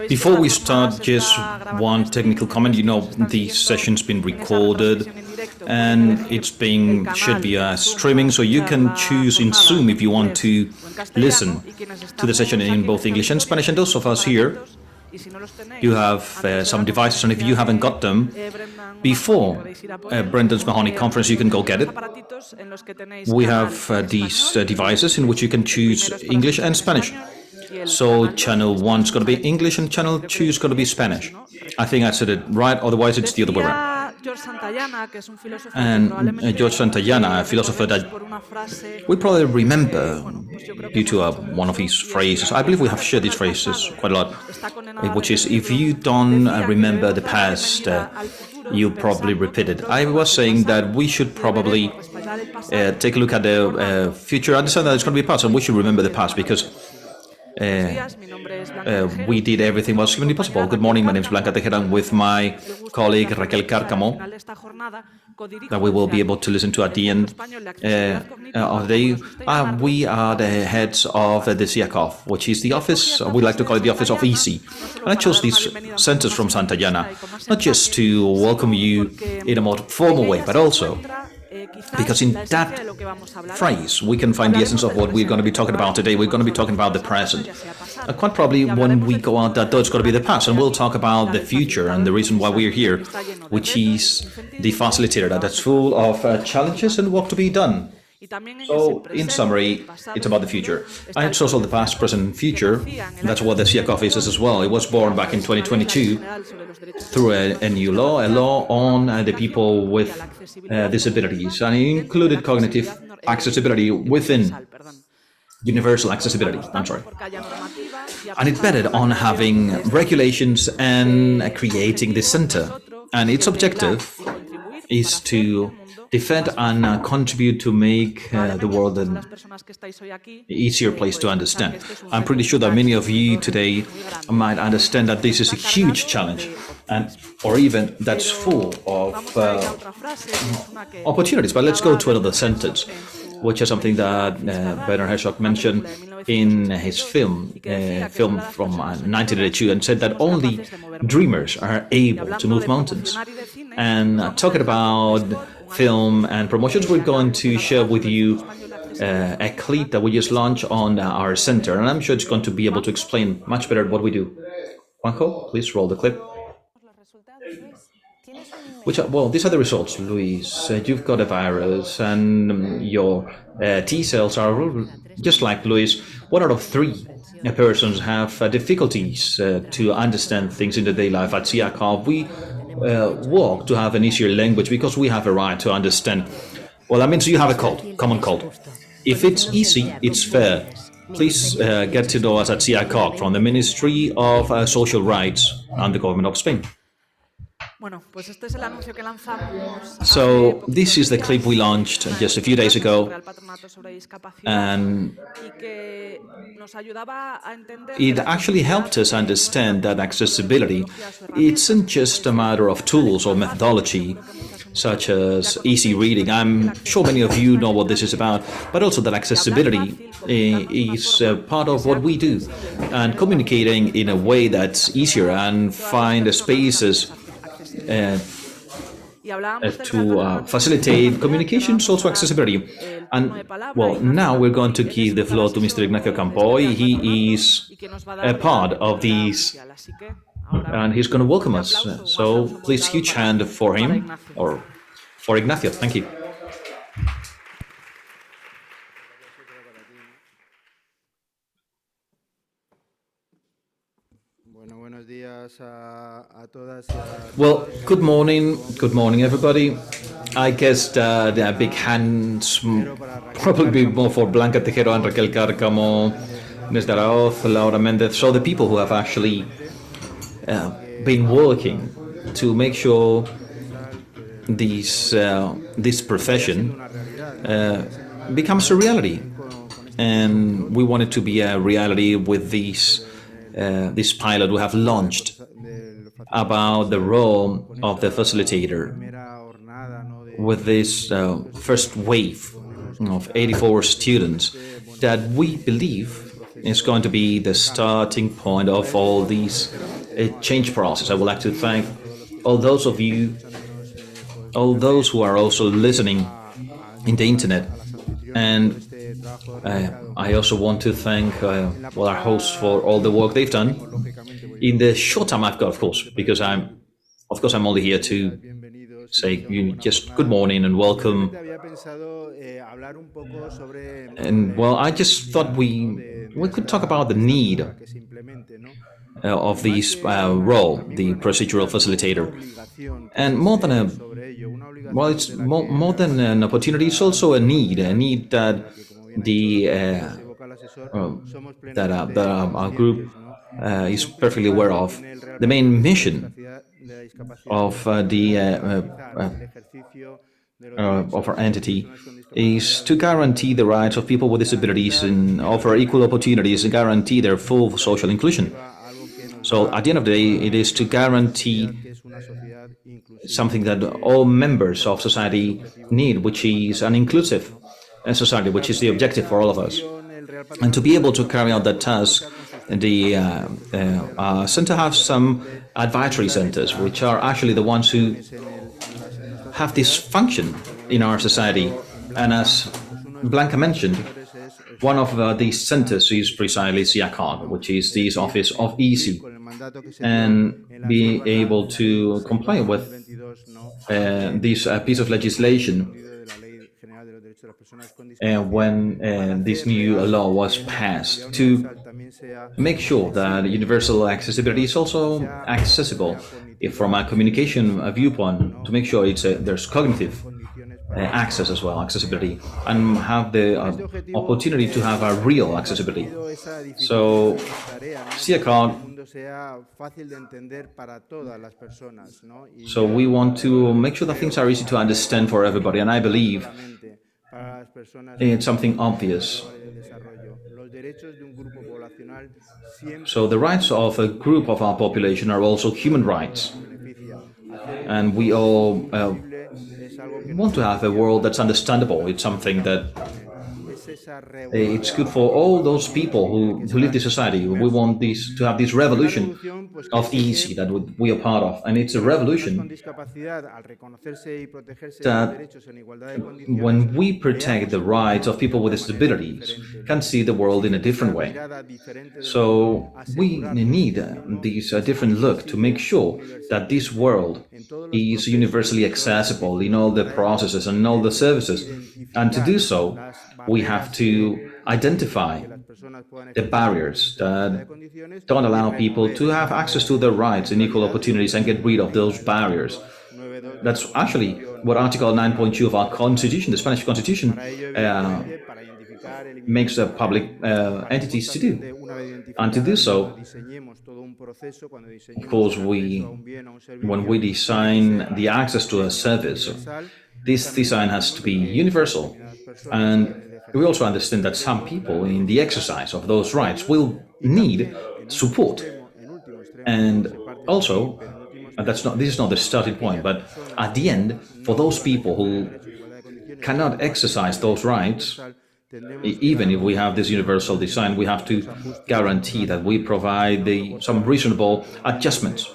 Before we start, just one technical comment. You know, the session's been recorded and should be streaming, so you can choose in Zoom if you want to listen to the session in both English and Spanish. And those of us here, you have some devices, and if you haven't got them before Brendan's Mahoney conference, you can go get it. We have these devices in which you can choose English and Spanish. So channel 1's going to be English and channel 2's going to be Spanish. I think I said it right, otherwise it's the other way around. And George Santayana, a philosopher that we probably remember due to one of his phrases. I believe we have shared these phrases quite a lot, which is, if you don't remember the past, you probably repeat it. I was saying that we should probably take a look at the future, understand that it's going to be past, and we should remember the past because we did everything was humanly possible. Good morning, my name is Blanca Tejera. I'm with my colleague Raquel Cárcamo, that we will be able to listen to at the end of the day. We are the heads of the CEACOG, which is the office, we like to call it the office of EC. And I chose these centers from Santayana, not just to welcome you in a more formal way, but also because in that phrase we can find the essence of what we're going to be talking about today. We're going to be talking about the present. Quite probably when we go out that door, it's going to be the past, and we'll talk about the future and the reason why we're here, which is the facilitator that's full of challenges and work to be done. So, in summary, it's about the future. And it's also the past, present, and future. That's what the CEACOG is as well. It was born back in 2022 through a new law, a law on the people with disabilities, and it included cognitive accessibility within universal accessibility. And it betted on having regulations and creating this center. And its objective is to defend and contribute to make the world an easier place to understand. I'm pretty sure that many of you today might understand that this is a huge challenge, or even that's full of opportunities. But let's go to another sentence, which is something that Bernard Herzog mentioned in his film from 1982, and said that only dreamers are able to move mountains. And talking about film and promotions, we're going to share with you a clip that we just launched on our center, and I'm sure it's going to be able to explain much better what we do. Juanjo, please roll the clip. These are the results, Luis. You've got a virus, and your T cells are just like Luis. 1 out of 3 persons have difficulties to understand things in the daily life. At CEACOG, we work to have an easier language because we have a right to understand. Well, that means you have a cold, common cold. If it's easy, it's fair. Please get to know us at CEACOG from the Ministry of Social Rights and the Government of Spain. So this is the clip we launched just a few days ago, and it actually helped us understand that accessibility isn't just a matter of tools or methodology such as easy reading. I'm sure many of you know what this is about, but also that accessibility is part of what we do, and communicating in a way that's easier and find spaces to facilitate communications, also accessibility. And now we're going to give the floor to Mr. Ignacio Campoy. He is a part of these, and he's going to welcome us. So please, huge hand for him, or for Ignacio. Thank you. Well, good morning, everybody. I guess the big hands probably be more for Blanca Tejero and Raquel Cárcamo, Inés de Araoz, Laura Mendez, so the people who have actually been working to make sure this profession becomes a reality. And we want it to be a reality with this pilot we have launched about the role of the facilitator with this first wave of 84 students that we believe is going to be the starting point of all these change process. I would like to thank all those of you, all those who are also listening in the internet. And I also want to thank our hosts for all the work they've done in the short time I've got, of course, because I'm only here to say just good morning and welcome. And well, I just thought we could talk about the need of this role, the procedural facilitator, and more than it's more than an opportunity. It's also a need that our group is perfectly aware of. The main mission of of our entity is to guarantee the rights of people with disabilities and offer equal opportunities and guarantee their full social inclusion. So at the end of the day, it is to guarantee something that all members of society need, which is an inclusive society, which is the objective for all of us. And to be able to carry out that task, the Center has some advisory centers, which are actually the ones who have this function in our society. And as Blanca mentioned, one of these centers is precisely CEACOG, which is this office of EC, and be able to comply with this piece of legislation when this new law was passed, to make sure that universal accessibility is also accessible from a communication viewpoint, to make sure there's cognitive access as well, accessibility, and have the opportunity to have a real accessibility. So CEACOG, so we want to make sure that things are easy to understand for everybody, and I believe it's something obvious. So the rights of a group of our population are also human rights, and we all want to have a world that's understandable. It's something that it's good for all those people who live in society. We want this to have this revolution of easy that we are part of, and it's a revolution that when we protect the rights of people with disabilities, can see the world in a different way. So we need this different look to make sure that this world is universally accessible in all the processes and all the services. And to do so, we have to identify the barriers that don't allow people to have access to their rights and equal opportunities, and get rid of those barriers. That's actually what Article 9.2 of our Constitution, the Spanish Constitution, makes the public entities to do. And to do so, of course, when we design the access to a service, this design has to be universal. And we also understand that some people in the exercise of those rights will need support. And also, this is not the starting point, but at the end, for those people who cannot exercise those rights, even if we have this universal design, we have to guarantee that we provide some reasonable adjustments,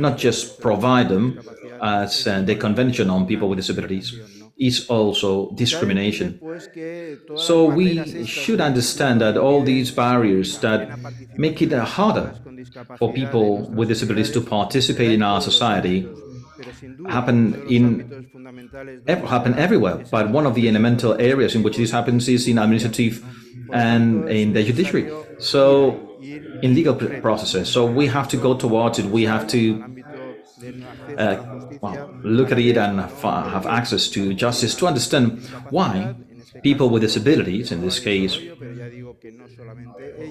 not just provide them as the Convention on People with Disabilities is also discrimination. So we should understand that all these barriers that make it harder for people with disabilities to participate in our society happen everywhere. But one of the elemental areas in which this happens is in administrative and in the judiciary. So in legal processes. So we have to go towards it. We have to look at it and have access to justice to understand why people with disabilities, in this case,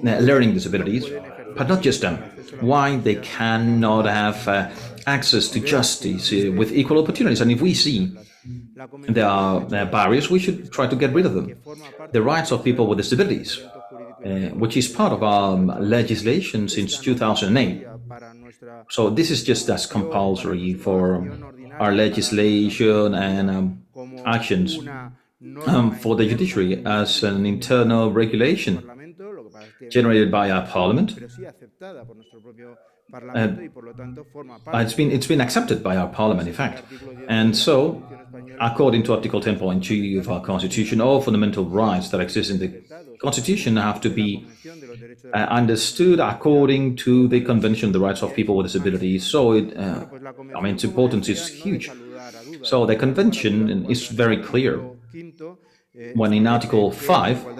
learning disabilities, but not just them, why they cannot have access to justice with equal opportunities. And if we see there are barriers, we should try to get rid of them. The rights of people with disabilities, which is part of our legislation since 2008. So this is just as compulsory for our legislation and actions for the judiciary as an internal regulation. generated by our parliament. It's been accepted by our parliament, in fact. And so, according to Article 10.2 of our Constitution, all fundamental rights that exist in the Constitution have to be understood according to the Convention on the Rights of People with Disabilities. So, its importance is huge. So, the Convention is very clear. When in Article 5,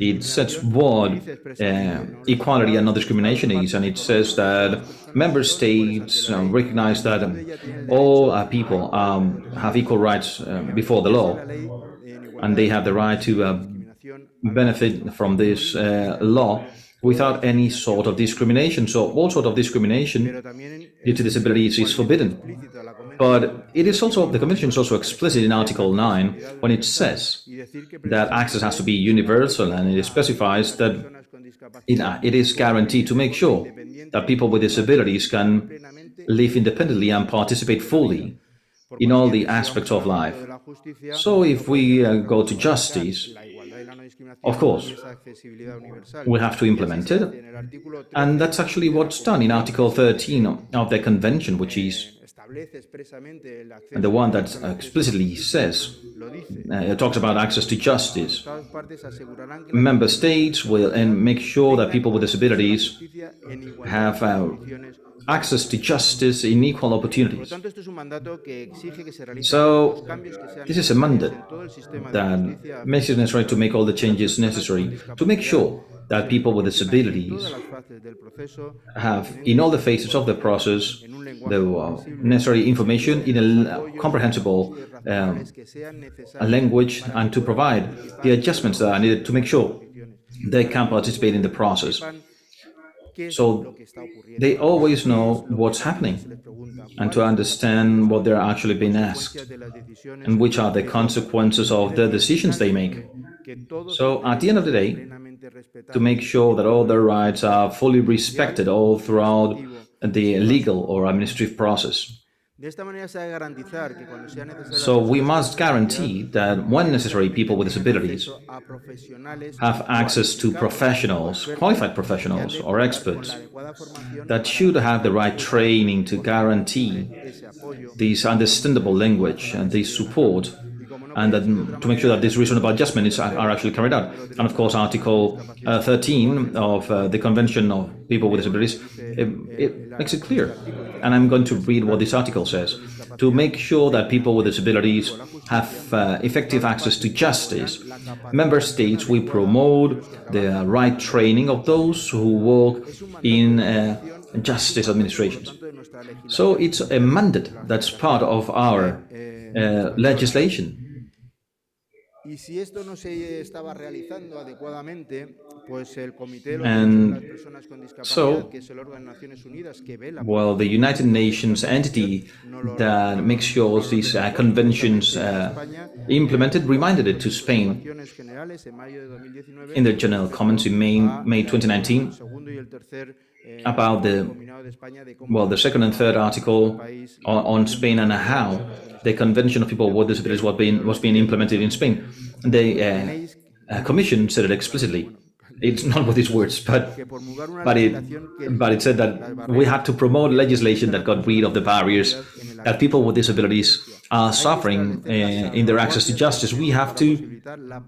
it says what equality and non-discrimination is, and it says that member states recognize that all people have equal rights before the law, and they have the right to benefit from this law without any sort of discrimination. So all sort of discrimination due to disabilities is forbidden. But it is also, the Convention is also explicit in Article 9 when it says that access has to be universal, and it specifies that it is guaranteed to make sure that people with disabilities can live independently and participate fully in all the aspects of life. So if we go to justice, of course, we have to implement it, and that's actually what's done in Article 13 of the Convention, which is the one that explicitly says, it talks about access to justice. Member states will make sure that people with disabilities have access to justice in equal opportunities. So, this is a mandate that makes it necessary to make all the changes necessary to make sure that people with disabilities have, in all the phases of the process, the necessary information in a comprehensible language, and to provide the adjustments that are needed to make sure they can participate in the process. So they always know what's happening and to understand what they're actually being asked and which are the consequences of the decisions they make. So at the end of the day, to make sure that all their rights are fully respected all throughout the legal or administrative process. So we must guarantee that when necessary, people with disabilities have access to professionals, qualified professionals or experts that should have the right training to guarantee this understandable language and this support, and that, to make sure that these reasonable adjustments are actually carried out. And of course, Article 13 of the Convention of People with Disabilities, it makes it clear. And I'm going to read what this article says. To make sure that people with disabilities have effective access to justice, member states will promote the right training of those who work in justice administrations. So it's a mandate that's part of our legislation. And so, well, the United Nations entity that makes sure these conventions implemented reminded it to Spain in their general comments in May 2019 about the second and third article on Spain and how the Convention of People with Disabilities was being implemented in Spain. The Commission said it explicitly. It's not with these words, but it said that we had to promote legislation that got rid of the barriers that people with disabilities are suffering in their access to justice. We have to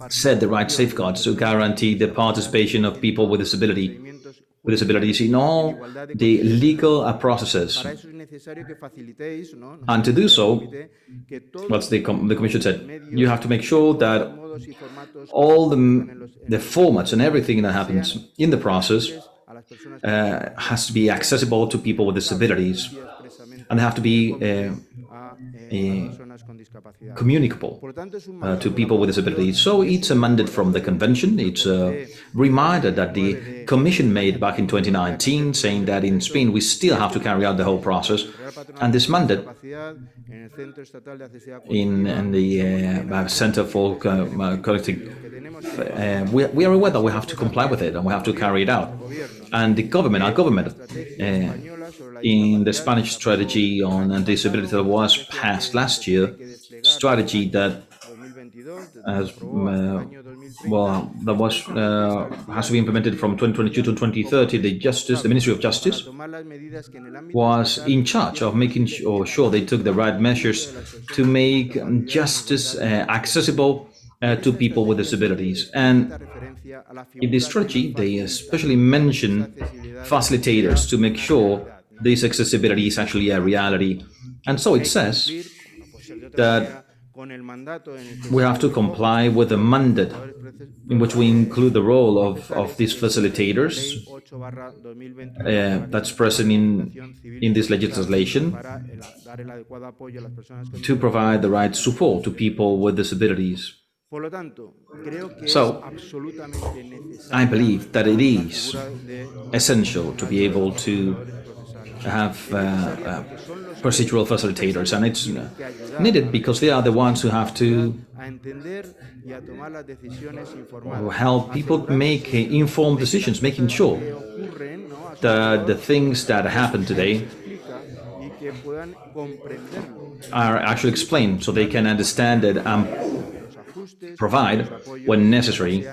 set the right safeguards to guarantee the participation of people with disabilities in all the legal processes. And to do so, what the Commission said, you have to make sure that all the formats and everything that happens in the process has to be accessible to people with disabilities, and they have to be communicable to people with disabilities. So it's a mandate from the Convention. It's a reminder that the Commission made back in 2019, saying that in Spain we still have to carry out the whole process. And this mandate in the Centro for Cognitiva, we are aware that we have to comply with it and we have to carry it out. And our government, in the Spanish strategy on disability that was passed last year, strategy that has has to be implemented from 2022 to 2030. The Ministry of Justice, was in charge of making sure they took the right measures to make justice accessible to people with disabilities. And in this strategy, they especially mention facilitators to make sure this accessibility is actually a reality. And so it says that we have to comply with the mandate in which we include the role of these facilitators that's present in this legislation to provide the right support to people with disabilities. So, I believe that it is essential to be able to have procedural facilitators, and it's needed because they are the ones who have to help people make informed decisions, making sure that the things that happen today are actually explained so they can understand it and provide, when necessary,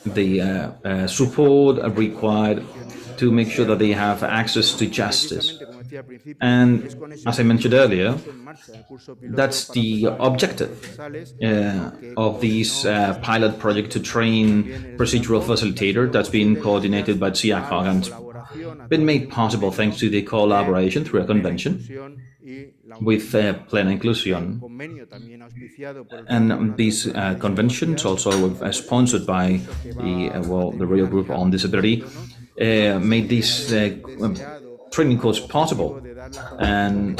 the support required to make sure that they have access to justice. And as I mentioned earlier, that's the objective of this pilot project to train procedural facilitator that's been coordinated by CEACOG and been made possible thanks to the collaboration through a convention with Plan de Recuperación. And these conventions, also sponsored by the Rio Group on Disability, made this training course possible. And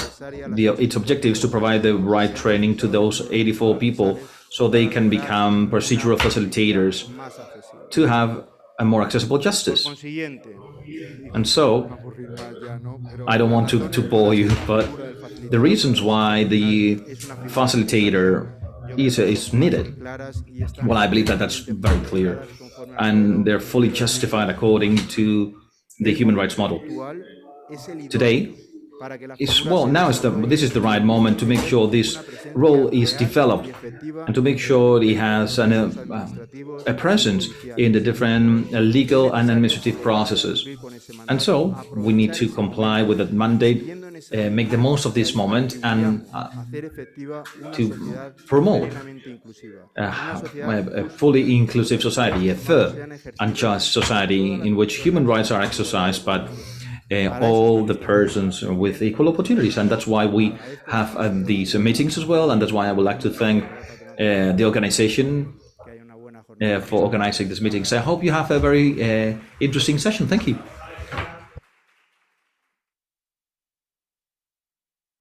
its objective is to provide the right training to those 84 people so they can become procedural facilitators to have a more accessible justice. And so, I don't want to bore you, but the reasons why the facilitator is needed, well, I believe that that's very clear, and they're fully justified according to the human rights model. Today, this is the right moment to make sure this role is developed and to make sure it has a presence in the different legal and administrative processes. And so we need to comply with that mandate, make the most of this moment, and to promote a fully inclusive society, a fair and just society in which human rights are exercised, but all the persons with equal opportunities. And that's why we have these meetings as well, and that's why I would like to thank the organization for organizing this meeting. So I hope you have a very interesting session. Thank you.